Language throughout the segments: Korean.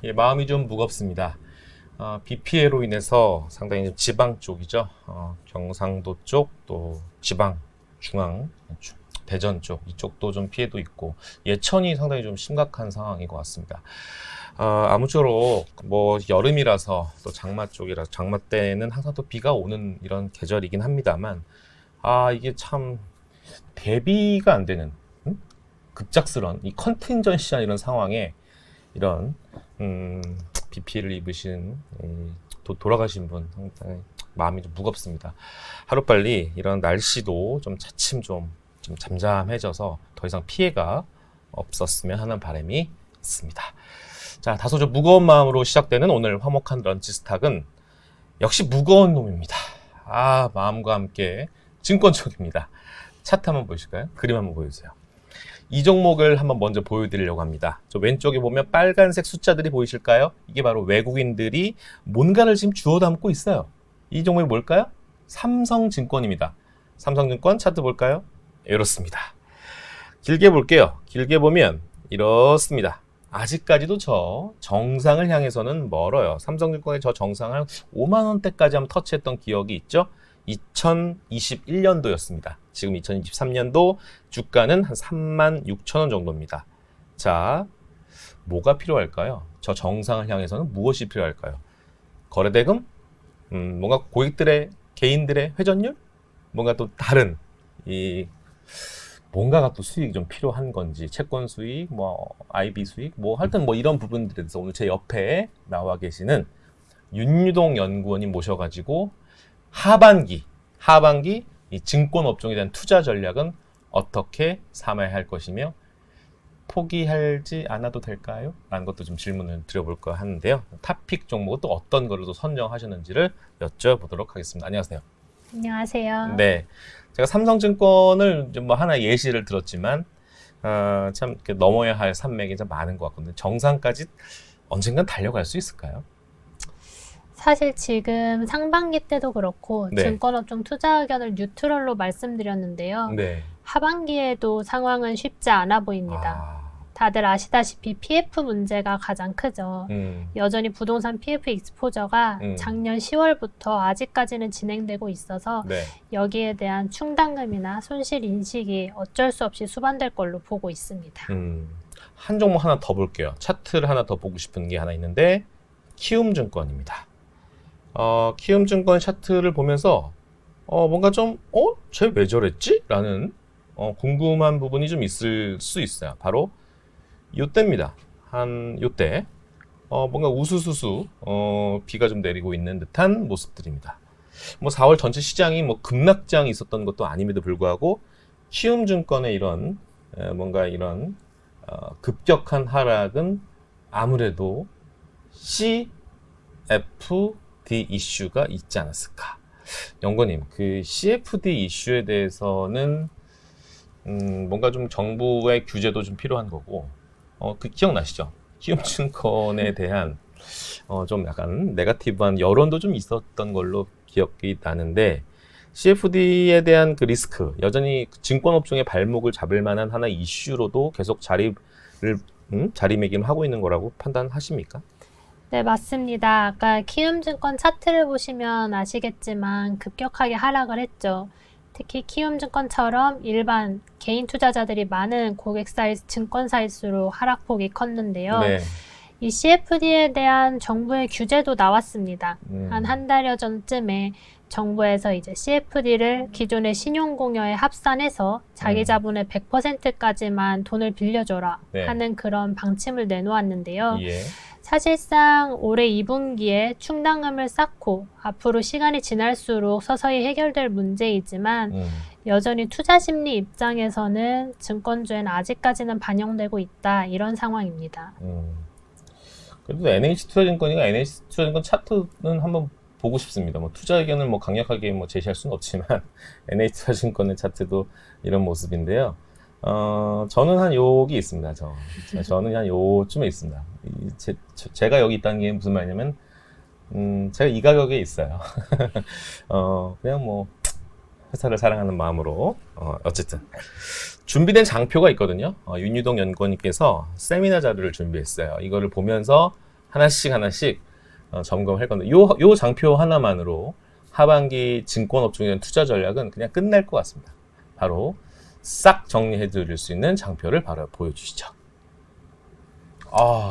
예, 마음이 좀 무겁습니다. 비 피해로 인해서 상당히 좀 지방 쪽이죠. 경상도 쪽, 또 지방, 중앙, 대전 쪽, 이쪽도 좀 피해도 있고, 예천이 상당히 좀 심각한 상황인 것 같습니다. 아무쪼록 뭐 여름이라서 또 장마 쪽이라 장마 때는 항상 또 비가 오는 이런 계절이긴 합니다만, 이게 참 대비가 안 되는 급작스런 이 컨틴전시한 이런 상황에 이런 비 피해를 입으신 돌아가신 분 상당히 마음이 좀 무겁습니다. 하루빨리 이런 날씨도 좀 차츰 좀 잠잠해져서 더 이상 피해가 없었으면 하는 바람이 있습니다. 자, 다소 좀 무거운 마음으로 시작되는 오늘 화목한 런치 스탁은 역시 무거운 놈입니다. 마음과 함께 증권 쪽입니다. 차트 한번 보실까요? 그림 한번 보여주세요. 이 종목을 한번 먼저 보여드리려고 합니다. 저 왼쪽에 보면 빨간색 숫자들이 보이실까요? 이게 바로 외국인들이 뭔가를 지금 주워 담고 있어요. 이 종목이 뭘까요? 삼성증권입니다. 삼성증권 차트 볼까요? 이렇습니다. 길게 볼게요. 길게 보면 이렇습니다. 아직까지도 저 정상을 향해서는 멀어요. 삼성증권의 저 정상을 5만 원대까지 한번 터치했던 기억이 있죠? 2021년도였습니다. 지금 2023년도 주가는 한 3만 6천 원 정도입니다. 자, 뭐가 필요할까요? 저 정상을 향해서는 무엇이 필요할까요? 거래대금? 뭔가 고객들의, 개인들의 회전율? 뭔가 또 다른, 뭔가가 또 수익이 좀 필요한 건지, 채권 수익, IB 수익, 하여튼 이런 부분들에 대해서 오늘 제 옆에 나와 계시는 윤유동 연구원님 모셔가지고 하반기 이 증권 업종에 대한 투자 전략은 어떻게 삼아야 할 것이며 포기하지 않아도 될까요? 라는 것도 좀 질문을 드려볼까 하는데요. 탑픽 종목은 또 어떤 거를 또 선정하셨는지를 여쭤보도록 하겠습니다. 안녕하세요. 안녕하세요. 네, 제가 삼성증권을 좀 하나 예시를 들었지만 참 이렇게 넘어야 할 산맥이 좀 많은 것 같거든요. 정상까지 언젠간 달려갈 수 있을까요? 사실 지금 상반기 때도 그렇고 네. 증권업종 투자 의견을 뉴트럴로 말씀드렸는데요. 네. 하반기에도 상황은 쉽지 않아 보입니다. 다들 아시다시피 PF 문제가 가장 크죠. 여전히 부동산 PF 익스포저가 작년 10월부터 아직까지는 진행되고 있어서 네. 여기에 대한 충당금이나 손실 인식이 어쩔 수 없이 수반될 걸로 보고 있습니다. 한 종목 하나 더 볼게요. 차트를 하나 더 보고 싶은 게 하나 있는데 키움증권입니다. 키움증권 차트를 보면서 뭔가 좀 쟤 왜 저랬지? 라는 궁금한 부분이 좀 있을 수 있어요. 바로 요때입니다. 한 요때 뭔가 우수수수 비가 좀 내리고 있는 듯한 모습들입니다. 4월 전체 시장이 급락장이 있었던 것도 아님에도 불구하고 키움증권의 이런 뭔가 이런 급격한 하락은 아무래도 CFD 이슈가 있지 않았을까. 연구님, 그 CFD 이슈에 대해서는 뭔가 좀 정부의 규제도 좀 필요한 거고, 그 기억나시죠? 키움증권에 대한 좀 약간 네거티브한 여론도 좀 있었던 걸로 기억이 나는데, CFD에 대한 그 리스크, 여전히 증권업종의 발목을 잡을 만한 하나의 이슈로도 계속 자리매김을 하고 있는 거라고 판단하십니까? 네, 맞습니다. 아까 키움증권 차트를 보시면 아시겠지만 급격하게 하락을 했죠. 특히 키움증권처럼 일반 개인 투자자들이 많은 고객사일, 증권사일수록 하락폭이 컸는데요. 네. 이 CFD에 대한 정부의 규제도 나왔습니다. 한 달여 전쯤에 정부에서 이제 CFD를 기존의 신용공여에 합산해서 자기 자본의 100%까지만 돈을 빌려줘라 네. 하는 그런 방침을 내놓았는데요. 예. 사실상 올해 2분기에 충당금을 쌓고 앞으로 시간이 지날수록 서서히 해결될 문제이지만 여전히 투자 심리 입장에서는 증권주에는 아직까지는 반영되고 있다, 이런 상황입니다. 그래도 NH투자증권이가 NH투자증권 차트는 한번 보고 싶습니다. 투자 의견을 강력하게 제시할 수는 없지만 NH투자증권의 차트도 이런 모습인데요. 저는 한 여기 있습니다. 저는 한 요쯤에 있습니다. 제가 여기 있다는 게 무슨 말이냐면, 제가 이 가격에 있어요. 그냥 회사를 사랑하는 마음으로, 어쨌든. 준비된 장표가 있거든요. 윤유동 연구원님께서 세미나 자료를 준비했어요. 이거를 보면서 하나씩 점검할 건데 요 장표 하나만으로 하반기 증권업종에 대한 투자 전략은 그냥 끝날 것 같습니다. 바로 싹 정리해 드릴 수 있는 장표를 바로 보여주시죠.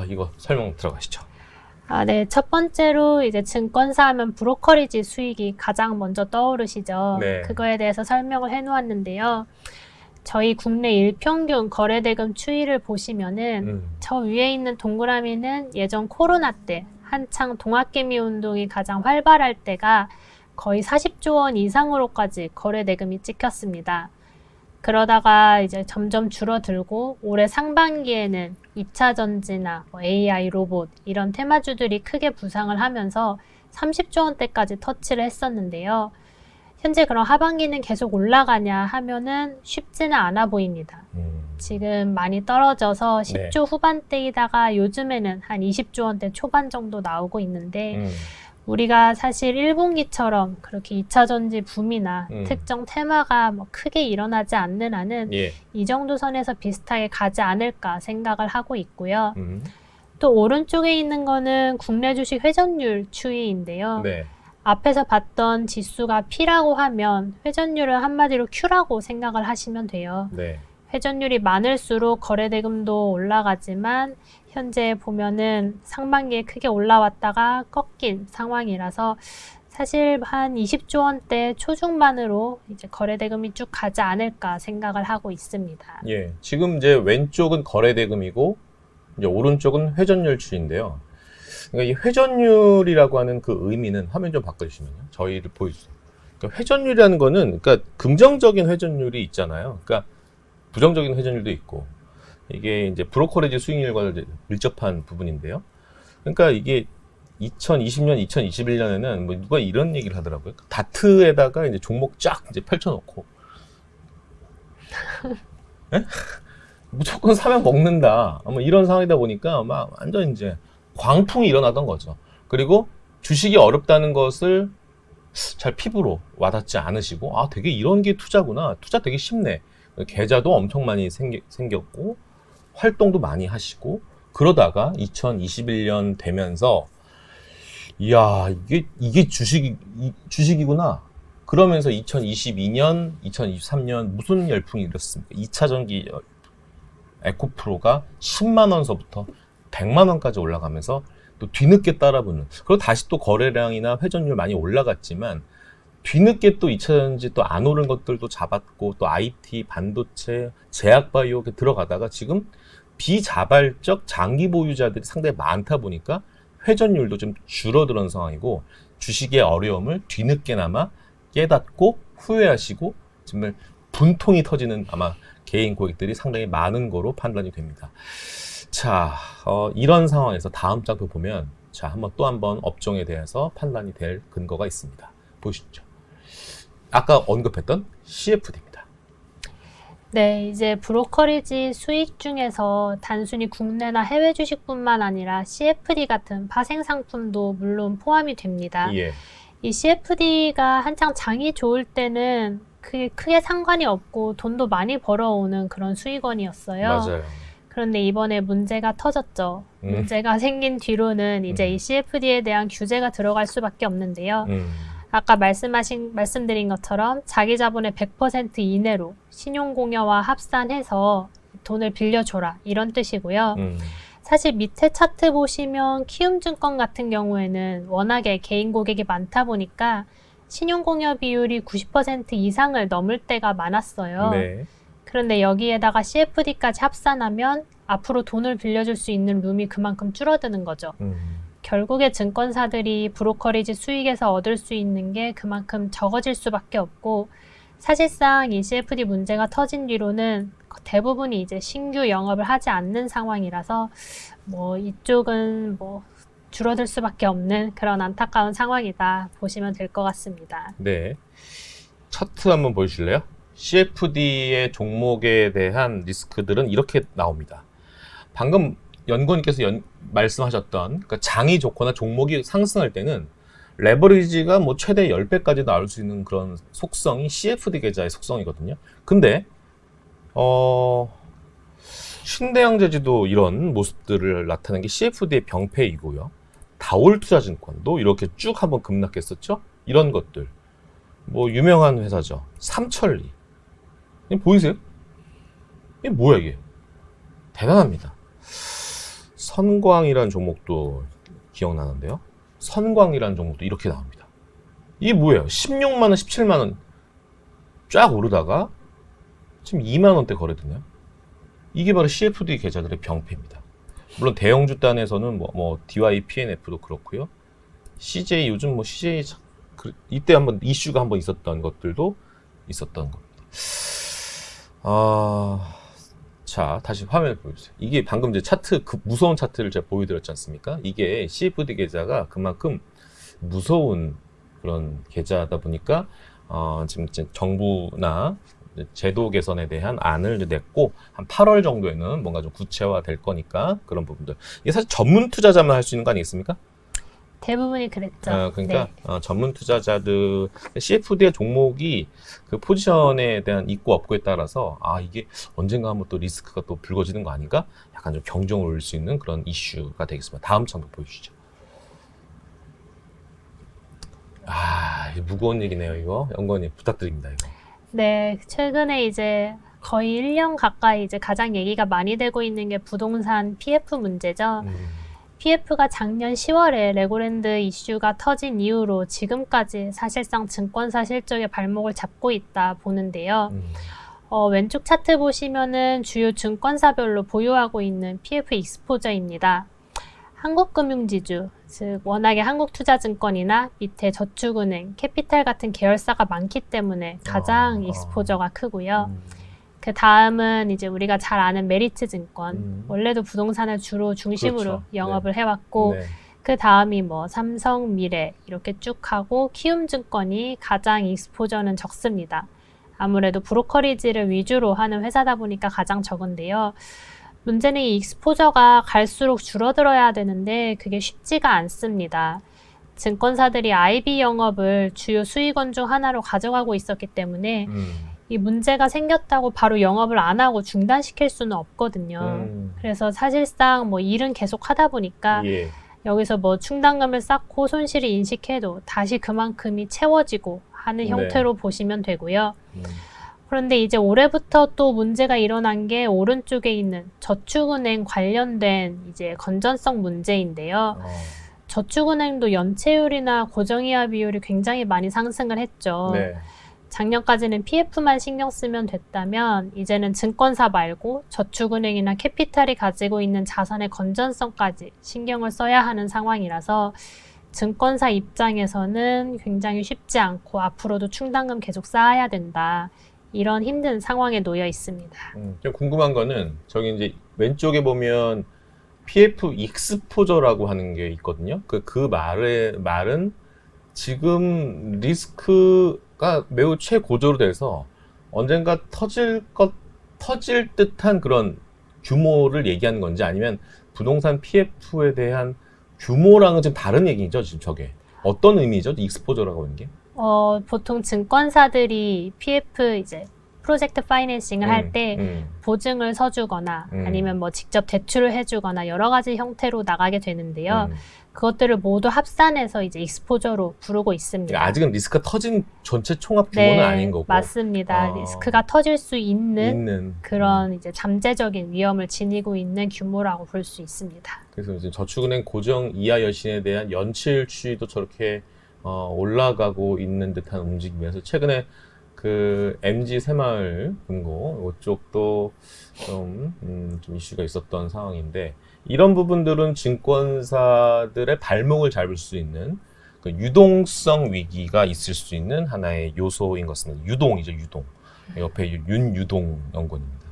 이거 설명 들어가시죠. 네. 첫 번째로 이제 증권사 하면 브로커리지 수익이 가장 먼저 떠오르시죠. 네. 그거에 대해서 설명을 해놓았는데요. 저희 국내 일평균 거래대금 추이를 보시면은 저 위에 있는 동그라미는 예전 코로나 때 한창 동학개미 운동이 가장 활발할 때가 거의 40조 원 이상으로까지 거래대금이 찍혔습니다. 그러다가 이제 점점 줄어들고 올해 상반기에는 2차 전지나 AI 로봇 이런 테마주들이 크게 부상을 하면서 30조 원대까지 터치를 했었는데요. 현재 그럼 하반기는 계속 올라가냐 하면은 쉽지는 않아 보입니다. 지금 많이 떨어져서 10조 후반대이다가 요즘에는 한 20조 원대 초반 정도 나오고 있는데 우리가 사실 1분기처럼 그렇게 2차 전지 붐이나 특정 테마가 뭐 크게 일어나지 않는 한은 이 정도 선에서 비슷하게 가지 않을까 생각을 하고 있고요. 또 오른쪽에 있는 거는 국내 주식 회전율 추이인데요. 네. 앞에서 봤던 지수가 P라고 하면 회전율은 한마디로 Q라고 생각을 하시면 돼요. 네. 회전율이 많을수록 거래대금도 올라가지만 현재 보면은 상반기에 크게 올라왔다가 꺾인 상황이라서 사실 한 20조 원대 초중반으로 이제 거래대금이 쭉 가지 않을까 생각을 하고 있습니다. 예. 지금 이제 왼쪽은 거래대금이고 이제 오른쪽은 회전율 추인데요. 그러니까 이 회전율이라고 하는 그 의미는 화면 좀 바꿔주시면요. 저희를 보여주세요. 그러니까 회전율이라는 거는 그러니까 긍정적인 회전율이 있잖아요. 그러니까 부정적인 회전율도 있고 이게 이제 브로커리지 수익률과 밀접한 부분인데요. 그러니까 이게 2020년, 2021년에는 뭐 누가 이런 얘기를 하더라고요. 다트에다가 이제 종목 쫙 이제 펼쳐놓고 무조건 사면 먹는다. 뭐 이런 상황이다 보니까 막 완전 이제 광풍이 일어나던 거죠. 그리고 주식이 어렵다는 것을 잘 피부로 와닿지 않으시고 되게 이런 게 투자구나. 투자 되게 쉽네. 계좌도 엄청 많이 생겼고 활동도 많이 하시고 그러다가 2021년 되면서 이야 이게 주식이구나. 그러면서 2022년, 2023년 무슨 열풍이 일었습니까? 2차 전기 에코프로가 10만 원서부터 100만 원까지 올라가면서 또 뒤늦게 따라붙는. 그리고 다시 또 거래량이나 회전율 많이 올라갔지만 뒤늦게 또 2차 전지 또 안 오른 것들도 잡았고 또 IT, 반도체, 제약바이오 이렇게 들어가다가 지금 비자발적 장기 보유자들이 상당히 많다 보니까 회전율도 좀 줄어드는 상황이고 주식의 어려움을 뒤늦게나마 깨닫고 후회하시고 정말 분통이 터지는 아마 개인 고객들이 상당히 많은 거로 판단이 됩니다. 자, 이런 상황에서 다음 장표 보면 자, 한번 업종에 대해서 판단이 될 근거가 있습니다. 보시죠. 아까 언급했던 CFD입니다. 네, 이제 브로커리지 수익 중에서 단순히 국내나 해외 주식뿐만 아니라 CFD 같은 파생 상품도 물론 포함이 됩니다. 예. 이 CFD가 한창 장이 좋을 때는 크게 상관이 없고 돈도 많이 벌어오는 그런 수익원이었어요. 맞아요. 그런데 이번에 문제가 터졌죠. 문제가 생긴 뒤로는 이제 이 CFD에 대한 규제가 들어갈 수밖에 없는데요. 아까 말씀드린 것처럼 자기 자본의 100% 이내로 신용공여와 합산해서 돈을 빌려줘라 이런 뜻이고요. 사실 밑에 차트 보시면 키움증권 같은 경우에는 워낙에 개인 고객이 많다 보니까 신용공여 비율이 90% 이상을 넘을 때가 많았어요. 네. 그런데 여기에다가 CFD까지 합산하면 앞으로 돈을 빌려줄 수 있는 룸이 그만큼 줄어드는 거죠. 결국에 증권사들이 브로커리지 수익에서 얻을 수 있는 게 그만큼 적어질 수밖에 없고 사실상 이 CFD 문제가 터진 뒤로는 대부분이 이제 신규 영업을 하지 않는 상황이라서 뭐 이쪽은 뭐 줄어들 수밖에 없는 그런 안타까운 상황이다 보시면 될 것 같습니다. 네. 차트 한번 보여주실래요? CFD의 종목에 대한 리스크들은 이렇게 나옵니다. 방금 연구원님께서 말씀하셨던 그러니까 장이 좋거나 종목이 상승할 때는 레버리지가 뭐 최대 10배까지 나올 수 있는 그런 속성이 CFD 계좌의 속성이거든요. 근데 신대양제지도 이런 모습들을 나타낸 게 CFD의 병폐이고요. 다올투자증권도 이렇게 쭉 한번 급락했었죠. 이런 것들. 뭐 유명한 회사죠. 삼천리. 이게 보이세요? 이게 뭐야 이게? 대단합니다. 선광이라는 종목도 기억나는데요. 선광이라는 종목도 이렇게 나옵니다. 이게 뭐예요? 16만 원, 17만 원 쫙 오르다가 지금 2만 원대 거래되네요. 이게 바로 CFD 계좌들의 병폐입니다. 물론 대형주 단에서는 뭐 DYPNF도 그렇고요. CJ 요즘 뭐 CJ 이때 한번 이슈가 한번 있었던 것들도 있었던 겁니다. 자, 다시 화면을 보여주세요. 이게 방금 이제 차트, 그 무서운 차트를 제가 보여드렸지 않습니까? 이게 CFD 계좌가 그만큼 무서운 그런 계좌다 보니까, 지금 정부나 제도 개선에 대한 안을 냈고, 한 8월 정도에는 뭔가 좀 구체화 될 거니까, 그런 부분들. 이게 사실 전문 투자자만 할 수 있는 거 아니겠습니까? 대부분이 그랬죠. 그러니까 전문 투자자들 CFD의 종목이 그 포지션에 대한 있고 없고에 따라서 이게 언젠가 한번 또 리스크가 또 불거지는 거 아닌가? 약간 좀 경종을 울릴 수 있는 그런 이슈가 되겠습니다. 다음 장면 보여주시죠. 무거운 얘기네요, 이거. 연구원님 부탁드립니다, 이거. 네, 최근에 이제 거의 1년 가까이 이제 가장 얘기가 많이 되고 있는 게 부동산 PF 문제죠. PF가 작년 10월에 레고랜드 이슈가 터진 이후로 지금까지 사실상 증권사 실적의 발목을 잡고 있다 보는데요. 왼쪽 차트 보시면은 주요 증권사별로 보유하고 있는 PF 익스포저입니다. 한국금융지주, 즉 워낙에 한국투자증권이나 밑에 저축은행, 캐피탈 같은 계열사가 많기 때문에 가장 익스포저가 크고요. 그 다음은 이제 우리가 잘 아는 메리츠증권, 원래도 부동산을 주로 중심으로 그렇죠. 영업을 해왔고, 그 다음이 뭐 삼성, 미래 이렇게 쭉 하고 키움증권이 가장 익스포저는 적습니다. 아무래도 브로커리지를 위주로 하는 회사다 보니까 가장 적은데요. 문제는 이 익스포저가 갈수록 줄어들어야 되는데 그게 쉽지가 않습니다. 증권사들이 IB 영업을 주요 수익원 중 하나로 가져가고 있었기 때문에 이 문제가 생겼다고 바로 영업을 안 하고 중단시킬 수는 없거든요. 그래서 사실상 뭐 일은 계속 하다 보니까 여기서 뭐 충당금을 쌓고 손실을 인식해도 다시 그만큼이 채워지고 하는 형태로 보시면 되고요. 그런데 이제 올해부터 또 문제가 일어난 게 오른쪽에 있는 저축은행 관련된 이제 건전성 문제인데요. 저축은행도 연체율이나 고정이하 비율이 굉장히 많이 상승을 했죠. 작년까지는 PF만 신경 쓰면 됐다면 이제는 증권사 말고 저축은행이나 캐피탈이 가지고 있는 자산의 건전성까지 신경을 써야 하는 상황이라서 증권사 입장에서는 굉장히 쉽지 않고 앞으로도 충당금 계속 쌓아야 된다. 이런 힘든 상황에 놓여 있습니다. 좀 궁금한 거는 저기 이제 왼쪽에 보면 PF 익스포저라고 하는 게 있거든요. 그 말은 지금 리스크가 매우 최고조로 돼서 언젠가 터질 듯한 그런 규모를 얘기하는 건지 아니면 부동산 PF에 대한 규모랑은 좀 다른 얘기죠, 지금 저게. 어떤 의미죠? 익스포저라고 하는 게? 보통 증권사들이 PF 이제 프로젝트 파이낸싱을 할 때 보증을 서주거나 아니면 뭐 직접 대출을 해주거나 여러 가지 형태로 나가게 되는데요. 그것들을 모두 합산해서 이제 익스포저로 부르고 있습니다. 아직은 리스크가 터진 전체 총합 규모는 아닌 거고. 맞습니다. 리스크가 터질 수 있는 그런 이제 잠재적인 위험을 지니고 있는 규모라고 볼 수 있습니다. 그래서 이제 저축은행 고정 이하 여신에 대한 연체율 추이도 저렇게 올라가고 있는 듯한 움직임에서 최근에 그 MG 새마을 금고 이쪽도 좀 이슈가 있었던 상황인데 이런 부분들은 증권사들의 발목을 잡을 수 있는 그 유동성 위기가 있을 수 있는 하나의 요소인 것 같습니다. 유동이죠, 유동. 옆에 윤유동 연구원입니다.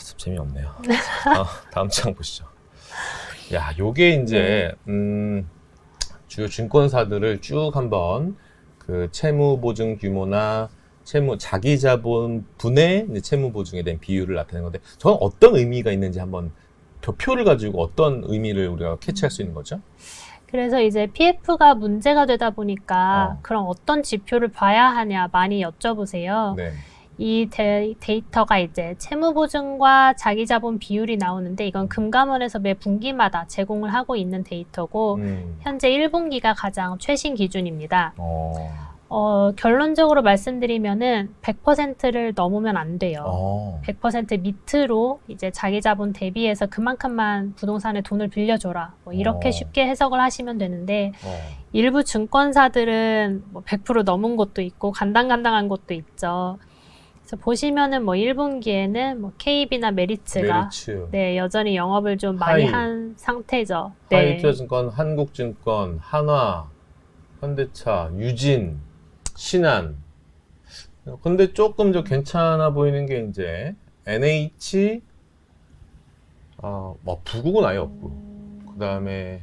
참 재미없네요. 다음 장 보시죠. 야, 요게 이제 주요 증권사들을 쭉 한번 그 채무 보증 규모나 자기 자본 분의 채무 보증에 대한 비율을 나타내는 건데 저는 어떤 의미가 있는지 한번 표를 가지고 어떤 의미를 우리가 캐치할 수 있는 거죠? 그래서 이제 PF가 문제가 되다 보니까 그럼 어떤 지표를 봐야 하냐 많이 여쭤보세요. 이 데이터가 이제 채무보증과 자기자본 비율이 나오는데 이건 금감원에서 매 분기마다 제공을 하고 있는 데이터고 현재 1분기가 가장 최신 기준입니다. 결론적으로 말씀드리면은 100%를 넘으면 안 돼요. 100% 밑으로 이제 자기자본 대비해서 그만큼만 부동산에 돈을 빌려줘라. 뭐 이렇게 쉽게 해석을 하시면 되는데 일부 증권사들은 뭐 100% 넘은 곳도 있고 간당간당한 곳도 있죠. 그래서 보시면은 뭐 1분기에는 뭐 KB나 메리츠가 네, 여전히 영업을 좀 많이 한 상태죠. 네. 하이투자증권, 한국증권, 한화, 현대차, 유진, 신한. 근데 조금 더 괜찮아 보이는 게 이제 NH, 뭐 부국은 아예 없고, 그 다음에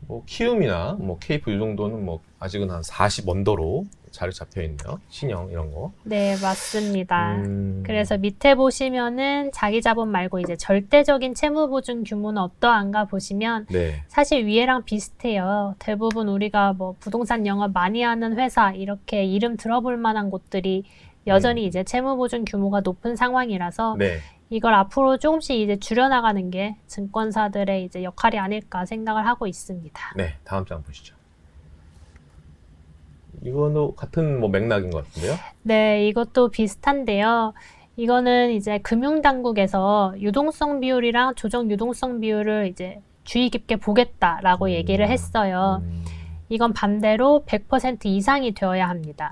뭐 키움이나 뭐 케이프 이 정도는 뭐 아직은 한 40 언더로 자리 잡혀 있네요. 신형 이런 거. 네, 맞습니다. 그래서 밑에 보시면은 자기 자본 말고 이제 절대적인 채무 보증 규모는 어떠한가 보시면 네. 사실 위에랑 비슷해요. 대부분 우리가 뭐 부동산 영업 많이 하는 회사 이렇게 이름 들어볼 만한 곳들이 여전히 이제 채무 보증 규모가 높은 상황이라서 네. 이걸 앞으로 조금씩 이제 줄여나가는 게 증권사들의 이제 역할이 아닐까 생각을 하고 있습니다. 네, 다음 장 보시죠. 이거도 같은 뭐 맥락인 것 같은데요? 네, 이것도 비슷한데요. 이거는 이제 금융당국에서 유동성 비율이랑 조정 유동성 비율을 이제 주의 깊게 보겠다라고 얘기를 했어요. 이건 반대로 100% 이상이 되어야 합니다.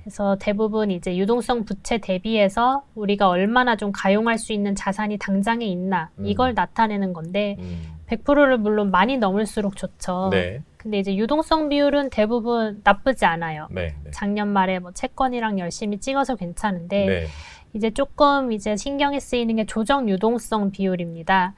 그래서 대부분 이제 유동성 부채 대비해서 우리가 얼마나 좀 가용할 수 있는 자산이 당장에 있나 이걸 나타내는 건데 100%를 물론 많이 넘을수록 좋죠. 네. 근데 이제 유동성 비율은 대부분 나쁘지 않아요. 네, 네. 작년 말에 뭐 채권이랑 열심히 찍어서 괜찮은데 네. 이제 조금 이제 신경이 쓰이는 게 조정 유동성 비율입니다.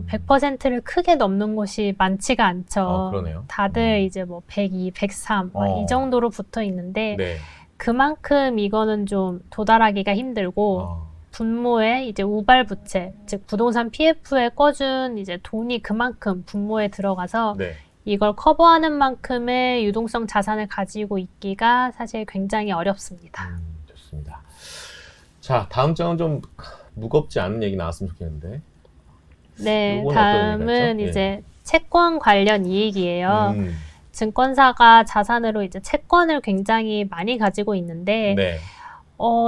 100%를 크게 넘는 곳이 많지가 않죠. 그러네요. 다들 이제 뭐 102, 103 이 정도로 붙어 있는데 네. 그만큼 이거는 좀 도달하기가 힘들고 분모에 이제 우발 부채, 즉 부동산 PF에 꿔준 이제 돈이 그만큼 분모에 들어가서 네. 이걸 커버하는 만큼의 유동성 자산을 가지고 있기가 사실 굉장히 어렵습니다. 좋습니다. 자, 다음 장은 좀 무겁지 않은 얘기 나왔으면 좋겠는데. 네, 다음은 네. 이제 채권 관련 이익이에요. 증권사가 자산으로 이제 채권을 굉장히 많이 가지고 있는데, 네.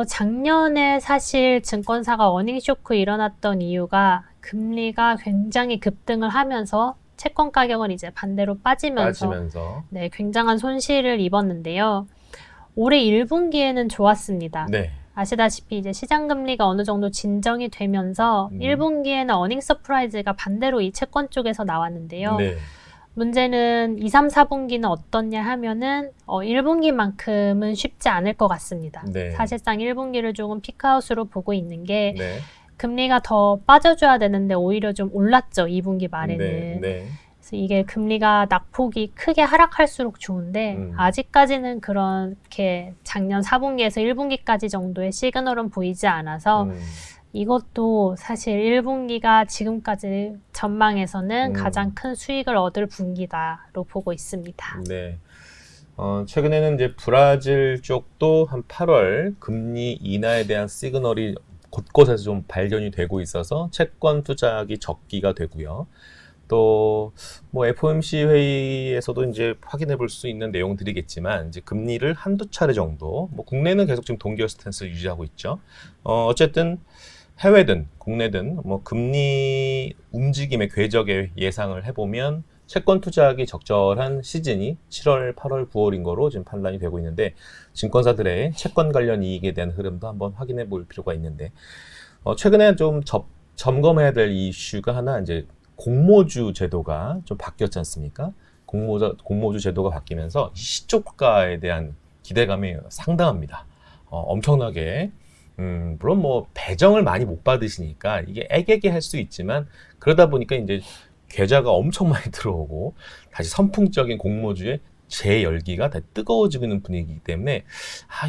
작년에 사실 증권사가 어닝 쇼크 일어났던 이유가 금리가 굉장히 급등을 하면서 채권 가격은 이제 반대로 빠지면서 네, 굉장한 손실을 입었는데요. 올해 1분기에는 좋았습니다. 네. 아시다시피 이제 시장 금리가 어느 정도 진정이 되면서 1분기에는 어닝 서프라이즈가 반대로 이 채권 쪽에서 나왔는데요. 네. 문제는 2, 3, 4분기는 어떻냐 하면은 1분기만큼은 쉽지 않을 것 같습니다. 네. 사실상 1분기를 조금 피크아웃으로 보고 있는 게 네. 금리가 더 빠져줘야 되는데 오히려 좀 올랐죠. 2분기 말에는. 네. 네. 그래서 이게 금리가 낙폭이 크게 하락할수록 좋은데 아직까지는 그렇게 작년 4분기에서 1분기까지 정도의 시그널은 보이지 않아서 이것도 사실 1분기가 지금까지 전망에서는 가장 큰 수익을 얻을 분기다로 보고 있습니다. 네. 최근에는 이제 브라질 쪽도 한 8월 금리 인하에 대한 시그널이 곳곳에서 좀 발견이 되고 있어서 채권 투자하기 적기가 되고요. 또 뭐 FOMC 회의에서도 이제 확인해 볼 수 있는 내용들이겠지만 이제 금리를 한두 차례 정도 뭐 국내는 계속 지금 동기화 스탠스를 유지하고 있죠. 어쨌든 해외든 국내든 뭐 금리 움직임의 궤적의 예상을 해보면 채권 투자하기 적절한 시즌이 7월, 8월, 9월인 거로 지금 판단이 되고 있는데 증권사들의 채권 관련 이익에 대한 흐름도 한번 확인해 볼 필요가 있는데 최근에 좀 점검해야 될 이슈가 하나 이제 공모주 제도가 좀 바뀌었지 않습니까? 공모주 제도가 바뀌면서 시초가에 대한 기대감이 상당합니다. 엄청나게 물론 뭐 배정을 많이 못 받으시니까 이게 애매하게 할 수 있지만 그러다 보니까 이제 계좌가 엄청 많이 들어오고 다시 선풍적인 공모주의 재열기가 다 뜨거워지고 있는 분위기이기 때문에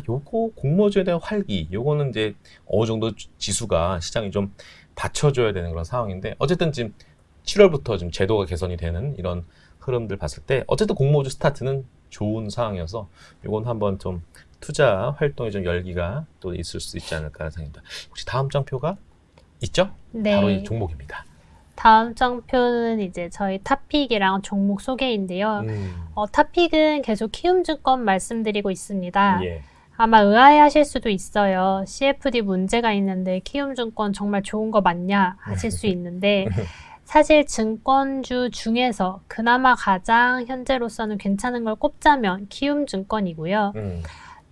요거 공모주에 대한 활기 요거는 이제 어느 정도 지수가 시장이 좀 받쳐줘야 되는 그런 상황인데 어쨌든 지금 7월부터 좀 제도가 개선이 되는 이런 흐름들 봤을 때 어쨌든 공모주 스타트는 좋은 상황이어서 요건 한번 좀 투자 활동에 좀 열기가 또 있을 수 있지 않을까 생각합니다. 혹시 다음 장표가 있죠? 네. 바로 이 종목입니다. 다음 장표는 이제 저희 탑픽이랑 종목 소개인데요. 탑픽은 계속 키움증권 말씀드리고 있습니다. 예. 아마 의아해하실 수도 있어요. CFD 문제가 있는데 키움증권 정말 좋은 거 맞냐 하실 수 있는데 사실 증권주 중에서 그나마 가장 현재로서는 괜찮은 걸 꼽자면 키움증권이고요.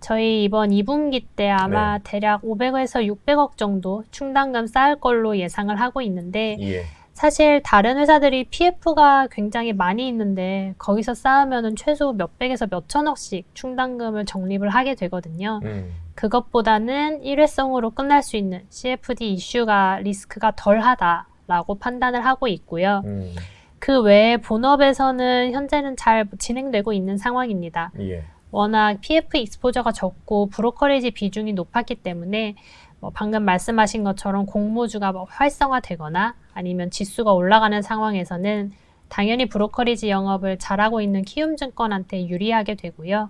저희 이번 2분기 때 아마 대략 500에서 600억 정도 충당금 쌓을 걸로 예상을 하고 있는데 예. 사실 다른 회사들이 PF가 굉장히 많이 있는데 거기서 쌓으면은 최소 몇백에서 몇천억씩 충당금을 적립을 하게 되거든요. 그것보다는 일회성으로 끝날 수 있는 CFD 이슈가 리스크가 덜하다라고 판단을 하고 있고요. 그 외에 본업에서는 현재는 잘 진행되고 있는 상황입니다. 예. 워낙 PF 익스포저가 적고 브로커리지 비중이 높았기 때문에 방금 말씀하신 것처럼 공모주가 활성화되거나 아니면 지수가 올라가는 상황에서는 당연히 브로커리지 영업을 잘하고 있는 키움증권한테 유리하게 되고요.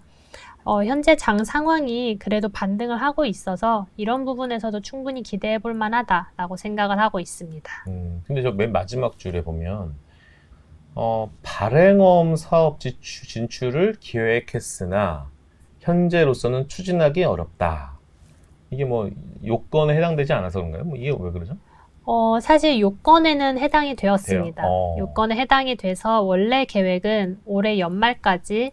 현재 장 상황이 그래도 반등을 하고 있어서 이런 부분에서도 충분히 기대해 볼 만하다라고 생각을 하고 있습니다. 근데 저 맨 마지막 줄에 보면 발행어음 사업 진출을 계획했으나 현재로서는 추진하기 어렵다. 이게 뭐 요건에 해당되지 않아서 그런가요? 뭐 이게 왜 그러죠? 사실 요건에는 해당이 되었습니다. 요건에 해당이 돼서 원래 계획은 올해 연말까지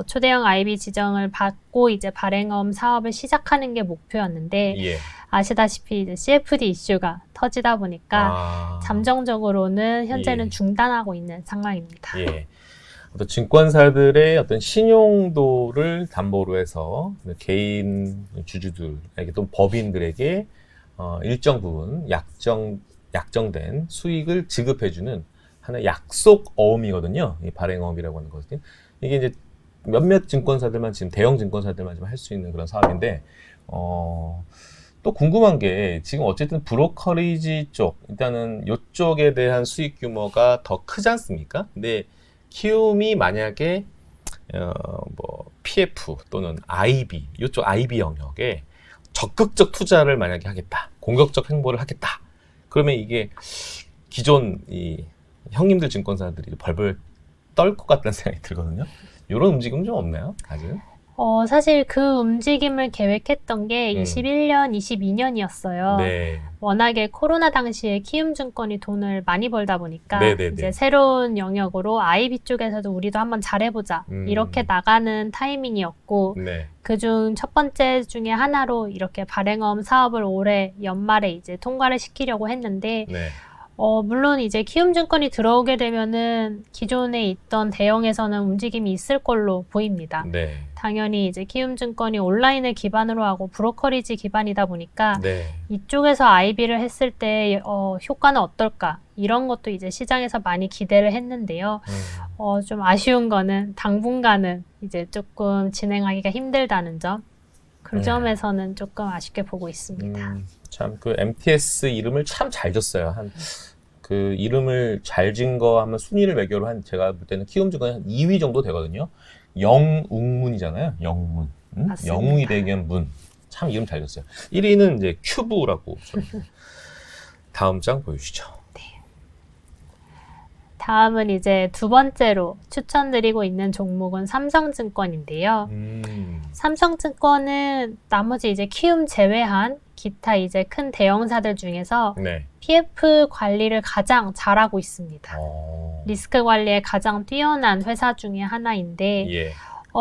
초대형 IB 지정을 받고 이제 발행어음 사업을 시작하는 게 목표였는데 예. 아시다시피 이제 CFD 이슈가 터지다 보니까 잠정적으로는 현재는 중단하고 있는 상황입니다. 예. 어떤 증권사들의 어떤 신용도를 담보로 해서 개인 주주들에게 또 법인들에게 일정 부분 약정된 수익을 지급해주는 하나의 약속 어음이거든요. 이 발행어음이라고 하는 것은 이게 이제 몇몇 증권사들만 지금 대형 증권사들만 좀 할 수 있는 그런 사업인데 또 궁금한 게 지금 어쨌든 브로커리지 쪽 일단은 이쪽에 대한 수익 규모가 더 크지 않습니까? 근데 키움이 만약에 뭐 PF 또는 IB 이쪽 IB 영역에 적극적 투자를 만약에 하겠다, 공격적 행보를 하겠다. 그러면 이게 기존 이 형님들 증권사들이 벌벌 떨 것 같다는 생각이 들거든요. 이런 움직임 좀 없나요? 아직은? 사실 그 움직임을 계획했던 게 21년, 22년이었어요. 네. 워낙에 코로나 당시에 키움증권이 돈을 많이 벌다 보니까 네네네. 이제 새로운 영역으로 IB 쪽에서도 우리도 한번 잘해보자 이렇게 나가는 타이밍이었고 네. 그중 첫 번째 중에 하나로 이렇게 발행어음 사업을 올해 연말에 이제 통과를 시키려고 했는데 네. 물론 이제 키움증권이 들어오게 되면은 기존에 있던 대형에서는 움직임이 있을 걸로 보입니다. 네. 당연히 이제 키움증권이 온라인을 기반으로 하고 브로커리지 기반이다 보니까 네. 이쪽에서 IB를 했을 때 효과는 어떨까 이런 것도 이제 시장에서 많이 기대를 했는데요. 좀 아쉬운 거는 당분간은 이제 조금 진행하기가 힘들다는 점. 그 점에서는 조금 아쉽게 보고 있습니다. 참 그 MTS 이름을 참 잘 줬어요. 그 이름을 잘 진 거 하면 순위를 매겨로 제가 볼 때는 키움증권이 한 2위 정도 되거든요. 영웅문이잖아요. 영웅문. 영웅이 되기엔 문. 참 이름 잘 줬어요. 1위는 이제 큐브라고. 다음 장 보여주시죠. 네. 다음은 이제 두 번째로 추천드리고 있는 종목은 삼성증권인데요. 삼성증권은 나머지 이제 키움 제외한 기타 이제 큰 대형사들 중에서 네. PF 관리를 가장 잘하고 있습니다. 리스크 관리에 가장 뛰어난 회사 중에 하나인데 예.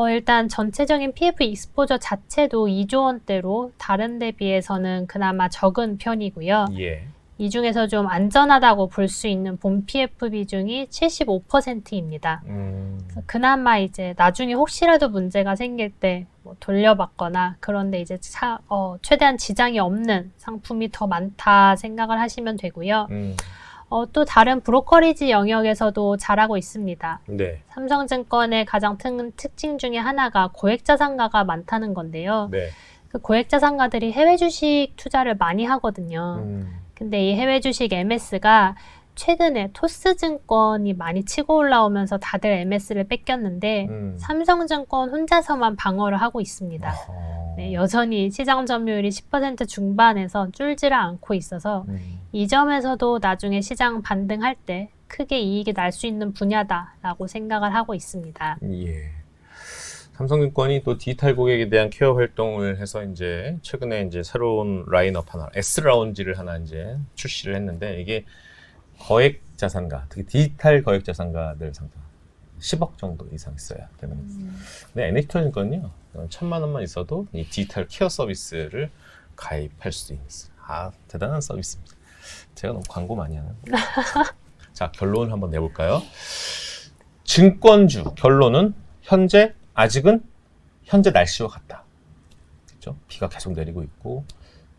일단 전체적인 PF 익스포저 자체도 2조 원대로 다른 데 비해서는 그나마 적은 편이고요. 예. 이 중에서 좀 안전하다고 볼 수 있는 본 PF 비중이 75%입니다. 그나마 이제 나중에 혹시라도 문제가 생길 때 뭐 돌려받거나 그런데 이제 최대한 지장이 없는 상품이 더 많다 생각을 하시면 되고요. 또 다른 브로커리지 영역에서도 잘하고 있습니다. 네. 삼성증권의 가장 특징 중에 하나가 고액자산가가 많다는 건데요. 네. 그 고액자산가들이 해외 주식 투자를 많이 하거든요. 근데 이 해외 주식 MS가 최근에 토스증권이 많이 치고 올라오면서 다들 MS를 뺏겼는데 삼성증권 혼자서만 방어를 하고 있습니다. 네, 여전히 시장 점유율이 10% 중반에서 줄지를 않고 있어서 이 점에서도 나중에 시장 반등할 때 크게 이익이 날 수 있는 분야다라고 생각을 하고 있습니다. 예. 삼성증권이 또 디지털 고객에 대한 케어 활동을 해서 이제 최근에 이제 새로운 라인업 하나, S 라운지를 하나 이제 출시를 했는데 이게 거액 자산가, 특히 디지털 거액 자산가들 상당 10억 정도 이상 있어야 되는. 근데 NH투자증권은요, 1,000만 원만 있어도 이 디지털 케어 서비스를 가입할 수 있는. 대단한 서비스입니다. 제가 너무 광고 많이 하는. 자, 결론을 한번 내볼까요? 증권주 결론은 아직은 현재 날씨와 같다. 그렇죠? 비가 계속 내리고 있고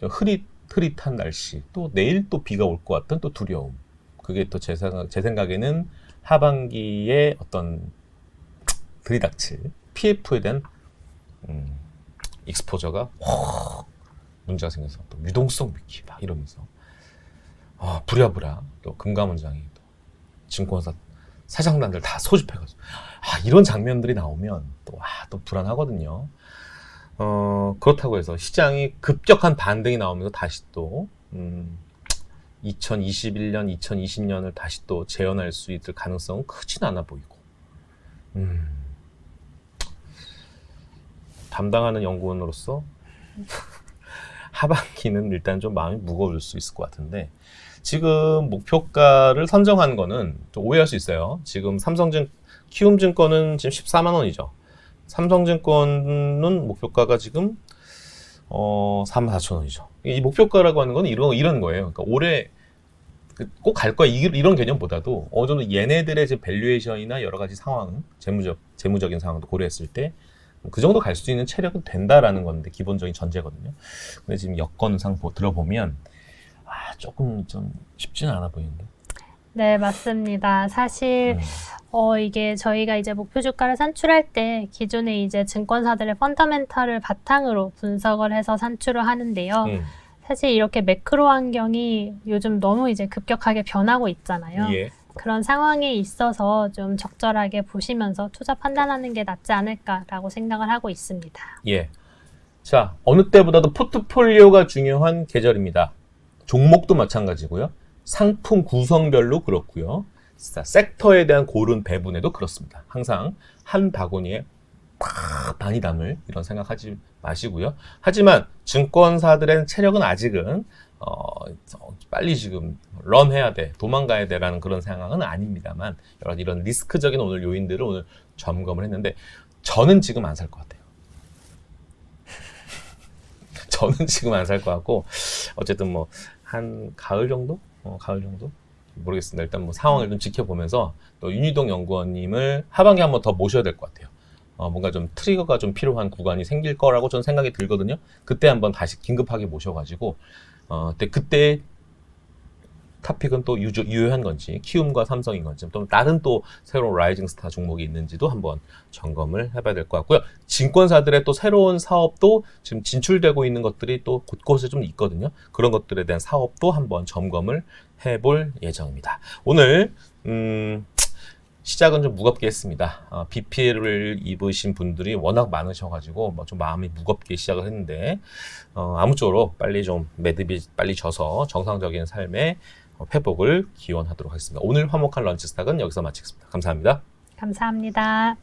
흐릿한 날씨, 또 내일 또 비가 올 것 같은 또 두려움. 그게 또 제 생각에는 하반기에 어떤 들이닥칠 PF에 대한 익스포저가 확 문제가 생겨서 또 유동성 위기 막 이러면서 부랴부랴 또 금감원장이 또 증권사 사장단들 다 소집해가지고 이런 장면들이 나오면 또 불안하거든요. 그렇다고 해서 시장이 급격한 반등이 나오면서 다시 또 2021년, 2020년을 다시 또 재현할 수 있을 가능성은 크진 않아 보이고 담당하는 연구원으로서 하반기는 일단 좀 마음이 무거울 수 있을 것 같은데 지금 목표가를 선정한 거는 좀 오해할 수 있어요. 지금 키움증권은 지금 14만 원이죠. 삼성증권은 목표가가 지금 4만 4천 원이죠. 이 목표가라고 하는 건 이런 거예요. 그러니까 올해 꼭 갈 거야 이런 개념보다도 어느 정도 얘네들의 지금 밸류에이션이나 여러 가지 상황, 재무적인 상황도 고려했을 때 그 정도 갈 수 있는 체력은 된다라는 건데 기본적인 전제거든요. 근데 지금 여건상 들어보면 조금 좀 쉽지는 않아 보이는데. 네, 맞습니다. 사실 이게 저희가 이제 목표 주가를 산출할 때 기존에 이제 증권사들의 펀더멘털을 바탕으로 분석을 해서 산출을 하는데요. 사실 이렇게 매크로 환경이 요즘 너무 이제 급격하게 변하고 있잖아요. 예. 그런 상황에 있어서 좀 적절하게 보시면서 투자 판단하는 게 낫지 않을까라고 생각을 하고 있습니다. 예. 자, 어느 때보다도 포트폴리오가 중요한 계절입니다. 종목도 마찬가지고요. 상품 구성별로 그렇고요. 섹터에 대한 고른 배분에도 그렇습니다. 항상 한 바구니에 많이 담을 이런 생각하지 마시고요. 하지만 증권사들의 체력은 아직은 빨리 지금 런해야 돼, 도망가야 돼라는 그런 상황은 아닙니다만 이런 리스크적인 오늘 요인들을 오늘 점검을 했는데 저는 지금 안 살 것 같아요. 저는 지금 안 살 것 같고 어쨌든 뭐 한 가을 정도? 가을 정도? 모르겠습니다. 일단 뭐 상황을 좀 지켜보면서 또 윤희동 연구원님을 하반기 한번 더 모셔야 될 것 같아요. 뭔가 좀 트리거가 좀 필요한 구간이 생길 거라고 저는 생각이 들거든요. 그때 한번 다시 긴급하게 모셔가지고 그때 토픽은 또 유효한 건지 키움과 삼성인 건지 또 다른 또 새로운 라이징 스타 종목이 있는지도 한번 점검을 해봐야 될 것 같고요. 증권사들의 또 새로운 사업도 지금 진출되고 있는 것들이 또 곳곳에 좀 있거든요. 그런 것들에 대한 사업도 한번 점검을 해볼 예정입니다. 오늘 시작은 좀 무겁게 했습니다. BPL을 입으신 분들이 워낙 많으셔가지고 좀 마음이 무겁게 시작을 했는데 아무쪼록 빨리 좀 매듭이 빨리 져서 정상적인 삶의 회복을 기원하도록 하겠습니다. 오늘 화목한 런치스탁은 여기서 마치겠습니다. 감사합니다. 감사합니다.